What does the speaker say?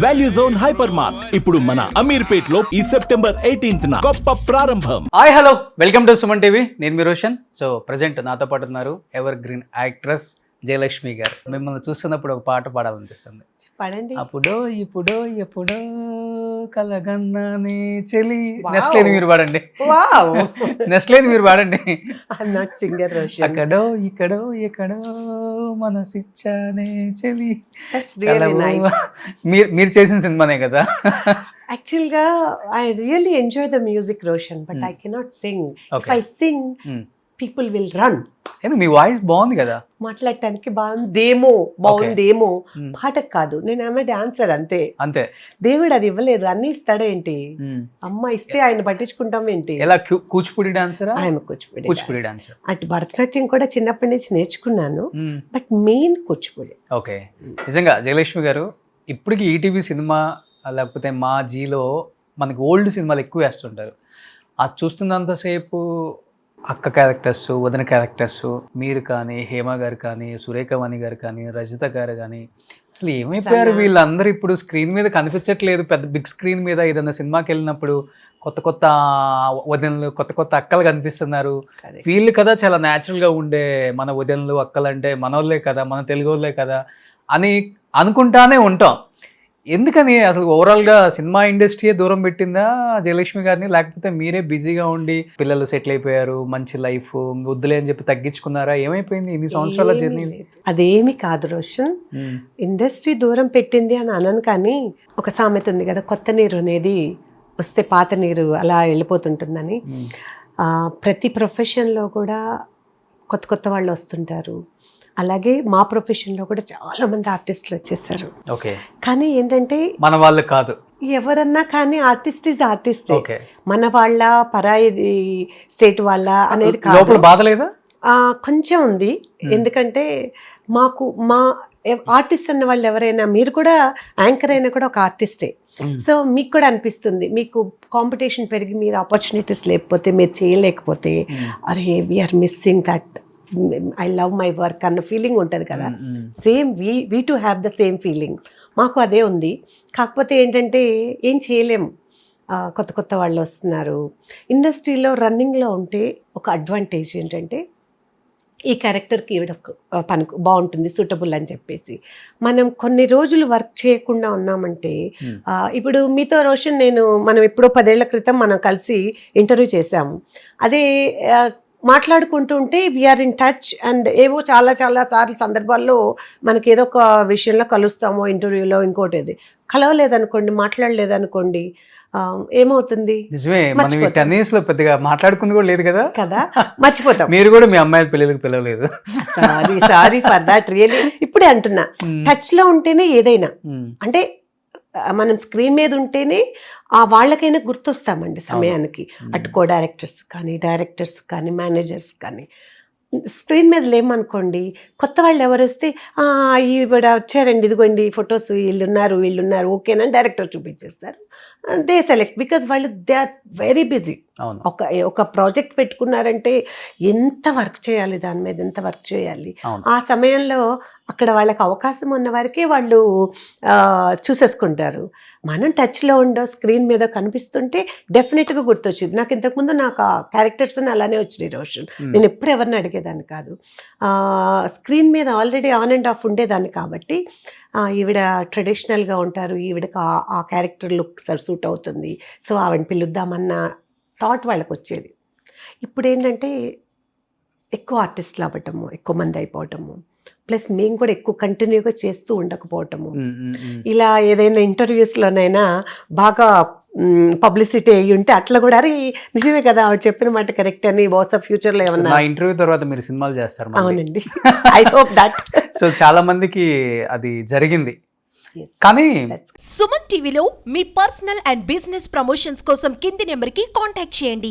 Value zone hyper mart ఇప్పుడు మన అమీర్పేట్ లో ఈ సెప్టెంబర్ 18th గొప్ప ప్రారంభం. Hi hello, welcome to Suman TV. నేను మీ రోషన్. సో ప్రజెంట్ నాతో పాటు ఉన్నారు ఎవర్ గ్రీన్ యాక్ట్రెస్ జయలక్ష్మి గారు. మిమ్మల్ని చూస్తున్నప్పుడు ఒక పాట పాడాలనిపిస్తుంది. పాడండి. అప్పుడో ఇప్పుడో ఎప్పుడో కలగన్నానే చెలి. నెస్లేని మీరు పాడండి. నెస్లేని మీరు పాడండి. అక్కడో ఇక్కడో ఎక్కడో మనసిచ్చానే చెలి. మీరు చేసిన సినిమానే కదా. యాక్చువల్గా I really enjoy the music Roshan, but I cannot Singh. If I sing people will run. Me voice బాగుంది కదా, మాట్లాడటానికి బాగుందేమో పాటకు కాదు. నేను ఆమె డాన్సర్ అంతే. దేవుడు అది ఇవ్వలేదు, అన్ని ఇస్తాడేంటి? అమ్మ ఇస్తే ఆయన పట్టించుకుంటాం ఏంటి? ఎలా కూచిపూడి డాన్సర్? ఆయన కూచిపూడి డాన్సర్. అటు భరతనాట్యం కూడా చిన్నప్పటి నుంచి నేర్చుకున్నాను, బట్ మెయిన్ కూచిపూడి. ఓకే. నిజంగా జయలక్ష్మి గారు ఇప్పటికి ఈటీవీ సినిమా లేకపోతే మా జీలో మనకి ఓల్డ్ సినిమాలు ఎక్కువ వేస్తుంటారు. అది చూస్తున్నంతసేపు అక్క క్యారెక్టర్స్, వదిన క్యారెక్టర్స్, మీరు కానీ, హేమ గారు కానీ, సురేఖవాణి గారు కానీ, రజిత గారు కానీ, అసలు ఏమైపోయారు వీళ్ళందరూ? ఇప్పుడు స్క్రీన్ మీద కనిపించట్లేదు. పెద్ద బిగ్ స్క్రీన్ మీద ఏదైనా సినిమాకి వెళ్ళినప్పుడు కొత్త కొత్త వదినలు, కొత్త కొత్త అక్కలు కనిపిస్తున్నారు. వీళ్ళు కదా చాలా న్యాచురల్గా ఉండే మన వదినలు, అక్కలు అంటే మనోళ్ళే కదా, మన తెలుగు వాళ్ళే కదా అని అనుకుంటానే ఉంటాం. ఎందుకని అసలు ఓవరాల్గా సినిమా ఇండస్ట్రీయే దూరం పెట్టిందా జయలక్ష్మి గారిని, లేకపోతే మీరే బిజీగా ఉండి పిల్లలు సెటిల్ అయిపోయారు, మంచి లైఫ్ వద్దులే అని చెప్పి తగ్గించుకున్నారా? ఏమైపోయింది ఇన్ని సంవత్సరాల జర్నీ? అదేమి కాదు రోషన్, ఇండస్ట్రీ దూరం పెట్టింది అని అనను, కానీ ఒక సామెత ఉంది కదా, కొత్త నీరు అనేది వస్తే పాత నీరు అలా వెళ్ళిపోతుంటుందని. ప్రతి ప్రొఫెషన్లో కూడా కొత్త కొత్త వాళ్ళు వస్తుంటారు. అలాగే మా ప్రొఫెషన్లో కూడా చాలా మంది ఆర్టిస్టులు వచ్చేసారు. ఓకే. కానీ ఏంటంటే మన వాళ్ళు కాదు ఎవరన్నా, కానీ ఆర్టిస్ట్ ఈజ్ ఆర్టిస్ట్. మన వాళ్ళ పరాయి స్టేట్ వాళ్ళ అనేది కాదు. బాధ లేదా? కొంచెం ఉంది. ఎందుకంటే మా ఆర్టిస్ట్ అన్న వాళ్ళు ఎవరైనా, మీరు కూడా యాంకర్ అయినా కూడా ఒక ఆర్టిస్టే. సో మీకు కూడా అనిపిస్తుంది, మీకు కాంపిటీషన్ పెరిగి మీరు ఆపర్చునిటీస్ లేకపోతే, మీరు చేయలేకపోతే, అరే we are missing that, I love my work అన్న ఫీలింగ్ ఉంటుంది కదా. Same we too have the same feeling. మాకు అదే ఉంది. కాకపోతే ఏంటంటే ఏం చేయలేము, కొత్త కొత్త వాళ్ళు వస్తున్నారు. ఇండస్ట్రీలో రన్నింగ్లో ఉంటే ఒక అడ్వాంటేజ్ ఏంటంటే, ఈ క్యారెక్టర్కి ఈవిడ పనికి బాగుంటుంది, సూటబుల్ అని చెప్పేసి మనం కొన్ని రోజులు వర్క్ చేయకుండా ఉన్నామంటే, ఇప్పుడు మీతో రోషన్ మనం ఎప్పుడో 10 ఏళ్ల క్రితం మనం కలిసి ఇంటర్వ్యూ చేసాము. అదే మాట్లాడుకుంటూ ఉంటే వీఆర్ ఇన్ టచ్ అండ్ ఏవో చాలా చాలా సార్లు సందర్భాల్లో మనకి ఏదో ఒక విషయంలో కలుస్తామో, ఇంటర్వ్యూలో ఇంకోటి ఏది కలవలేదనుకోండి, మాట్లాడలేదనుకోండి, ఏమవుతుంది? నిజమే, మనం 10 years లో పెద్దగా మాట్లాడుకుంది కూడా లేదు కదా, మర్చిపోతాం. మీరు కూడా మీ అమ్మాయిల పిల్లలకు పిలవలేదు. Sorry for that really. ఇప్పుడే అంటున్నా, టచ్ లో ఉంటేనే ఏదైనా, అంటే మనం స్క్రీన్ మీద ఉంటేనే వాళ్ళకైనా గుర్తొస్తామండి సమయానికి. అటు కో డైరెక్టర్స్ కానీ, డైరెక్టర్స్ కానీ, మేనేజర్స్ కానీ. స్క్రీన్ మీద లేమనుకోండి, కొత్త వాళ్ళు ఎవరు వస్తే ఈవిడ వచ్చారండి, ఇదిగోండి ఫొటోస్, వీళ్ళున్నారు ఓకేనా డైరెక్టర్ చూపించేస్తారు. దే సెలెక్ట్, బికాజ్ వాళ్ళు దే ఆర్ వెరీ బిజీ. ఒక ప్రాజెక్ట్ పెట్టుకున్నారంటే ఎంత వర్క్ చేయాలి, దాని మీద ఎంత వర్క్ చేయాలి. ఆ సమయంలో అక్కడ వాళ్ళకి అవకాశం ఉన్న వారికే వాళ్ళు చూసేసుకుంటారు. మనం టచ్లో ఉండో స్క్రీన్ మీద కనిపిస్తుంటే డెఫినెట్గా గుర్తొచ్చింది. నాకు ఇంతకుముందు నాకు ఆ క్యారెక్టర్స్ అలానే వచ్చినాయి రోషన్. నేను ఎప్పుడు ఎవరిని అడిగేదాన్ని కాదు. స్క్రీన్ మీద ఆల్రెడీ ఆన్ అండ్ ఆఫ్ ఉండేదాన్ని కాబట్టి, ఈవిడ ట్రెడిషనల్గా ఉంటారు, ఈవిడకి ఆ క్యారెక్టర్ లుక్ సూట్ అవుతుంది, సో ఆవిడని పిలుద్దామన్న థాట్ వాళ్ళకి వచ్చేది. ఇప్పుడు ఏంటంటే ఎక్కువ ఆర్టిస్టులు అవ్వటము, ఎక్కువ మంది అయిపోవటము, ప్లస్ మేము కూడా ఎక్కువ కంటిన్యూగా చేస్తూ ఉండకపోవటము. ఇలా ఏదైనా ఇంటర్వ్యూస్లోనైనా బాగా పబ్లిసిటీ అయ్యి ఉంటే అట్లా కూడా, అరే నిజమే కదా ఆవిడ చెప్పిన మాట కరెక్ట్ అని బహుశా ఫ్యూచర్లో ఏమన్నా. ఇంటర్వ్యూ తర్వాత మీరు సినిమాలు చేస్తారు? అవునండి, ఐ హోప్ దట్. సో చాలా మందికి అది జరిగింది. కానీ సుమన్ టీవీలో మీ పర్సనల్ అండ్ బిజినెస్ ప్రమోషన్స్ కోసం కింది నెంబర్కి కాంటాక్ట్ చేయండి.